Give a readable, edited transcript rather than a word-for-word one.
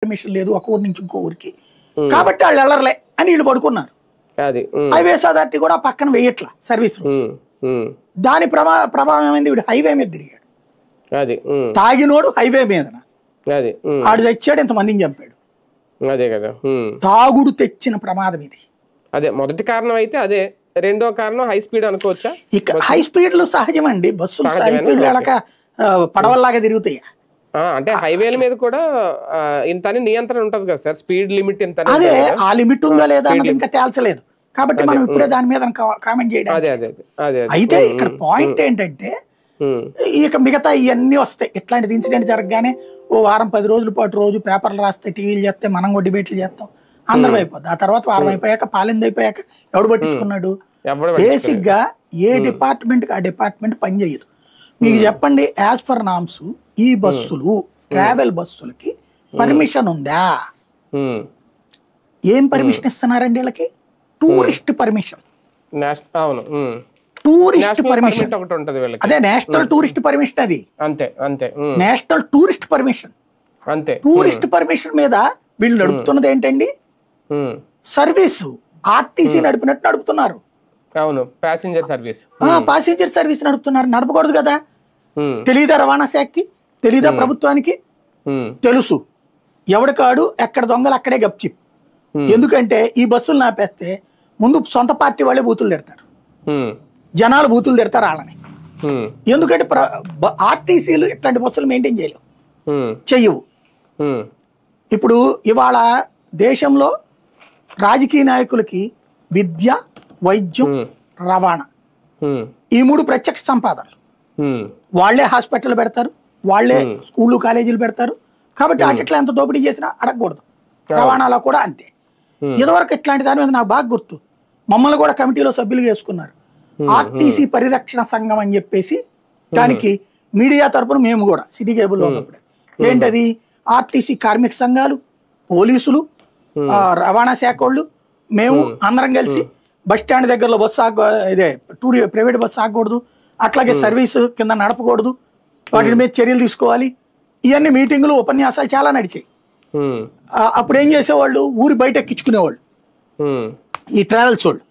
Permission లేదు ఒక ఊరి నుంచి ఇంకో ఊరికి, కాబట్టి వాళ్ళు వెళ్ళర్లే అని వీళ్ళు పడుకున్నారు. హైవేస్ అథారిటీ కూడా పక్కన వేయట్లా సర్వీస్ రూల్స్. దాని ప్రభావం ఏమైంది, వీడు హైవే మీద తిరిగాడు. తాగినోడు హైవే మీద ఆడు తెచ్చాడు, ఇంతమందిని చంపాడు. అదే కదా తాగుడు తెచ్చిన ప్రమాదం ఇది. అదే మొదటి కారణం అయితే అదే. రెండో కారణం హై స్పీడ్ అనుకోవచ్చా? ఇక హై స్పీడ్లు సహజమండి, బస్సులు హై స్పీడ్ వెళ్ళక పడవల్లాగా తిరుగుతాయి. అంటే హైవేల మీద కూడా ఇంత నియంత్రణ ఉంటది కదా సార్, స్పీడ్ లిమిట్ ఇంత. అదే ఆ లిమిట్ ఉందా లేదా అన్నది ఇంకా తేల్చలేదు, కాబట్టి మనం ఇప్పుడే దాని మీద కామెంట్ చేయడం. అయితే ఇక్కడ పాయింట్ ఏంటంటే ఇక మిగతా ఇవన్నీ వస్తాయి. ఇట్లాంటిది ఇన్సిడెంట్ జరగగానే ఓ వారం 10 రోజుల పాటు రోజు పేపర్లు రాస్తే, టీవీలు చేస్తే, మనం కూడా డిబేట్లు చేస్తాం, అందరం అయిపోద్ది. ఆ తర్వాత వారం అయిపోయాక, పాలెంది అయిపోయాక ఎవడు పట్టించుకున్నాడు? బేసిక్ గా ఏ డిపార్ట్మెంట్ కి ఆ డిపార్ట్మెంట్ పనిచేయదు. మీకు చెప్పండి, యాజ్ ఫర్ నామ్స్ ఈ బస్సులు ట్రావెల్ బస్సులకి పర్మిషన్ ఉందా? ఏం పర్మిషన్ ఇస్తున్నారండి వీళ్ళకి? Tourist permission. టూరిస్ట్ పర్మిషన్ అదే నేషనల్ టూరిస్ట్ పర్మిషన్. అది అంతే అంతే, నేషనల్ టూరిస్ట్ పర్మిషన్. అంతే. టూరిస్ట్ పర్మిషన్ మీద వీళ్ళు నడుపుతున్నది ఏంటండి? సర్వీసు. ఆర్టీసీ నడిపినట్టు నడుపుతున్నారు. అవును, ప్యాసింజర్ సర్వీస్. ప్యాసింజర్ సర్వీస్ నడుపుతున్నారు. నడపకూడదు కదా? తెలీదా రవాణా శాఖకి? తెలీదా ప్రభుత్వానికి? తెలుసు. ఎవడికాడు ఎక్కడ దొంగలు అక్కడే గప్చిప్. ఎందుకంటే ఈ బస్సులు నాపేస్తే ముందు సొంత పార్టీ వాళ్ళే బూతులు తిడతారు, జనాలు బూతులు తిడతారు వాళ్ళని. ఎందుకంటే ఆర్టీసీలు ఇట్లాంటి బస్సులు మెయింటైన్ చేయలేవు, చెయ్యవు. ఇప్పుడు ఇవాళ దేశంలో రాజకీయ నాయకులకి విద్య, వైద్యం, రవాణా ఈ 3 ప్రత్యక్ష సంపాదనలు. వాళ్లే హాస్పిటల్ పెడతారు, వాళ్లే స్కూళ్ళు కాలేజీలు పెడతారు. కాబట్టి అట్లా ఎంత దోపిడీ చేసినా అడగకూడదు. రవాణాలో కూడా అంతే. ఇదివరకు ఇట్లాంటి దాని మీద నాకు బాగా గుర్తు, మమ్మల్ని కూడా కమిటీలో సభ్యులు చేసుకున్నారు. ఆర్టీసీ పరిరక్షణ సంఘం అని చెప్పేసి, దానికి మీడియా తరపున మేము కూడా సిటీ కేబుల్లో ఉన్నప్పుడు ఏంటది, ఆర్టీసీ కార్మిక సంఘాలు, పోలీసులు, రవాణా శాఖ వాళ్ళు, మేము అందరం కలిసి బస్ స్టాండ్ దగ్గరలో బస్సు ఇదే ప్రైవేట్ బస్సు ఆగకూడదు, అట్లాగే సర్వీసు కింద నడపకూడదు, వాటి మీద చర్యలు తీసుకోవాలి. ఇవన్నీ మీటింగులు, ఉపన్యాసాలు చాలా నడిచాయి. అప్పుడు ఏం చేసేవాళ్ళు, ఊరి బయట ఎక్కించుకునేవాళ్ళు ఈ ట్రావెల్స్ వాళ్ళు.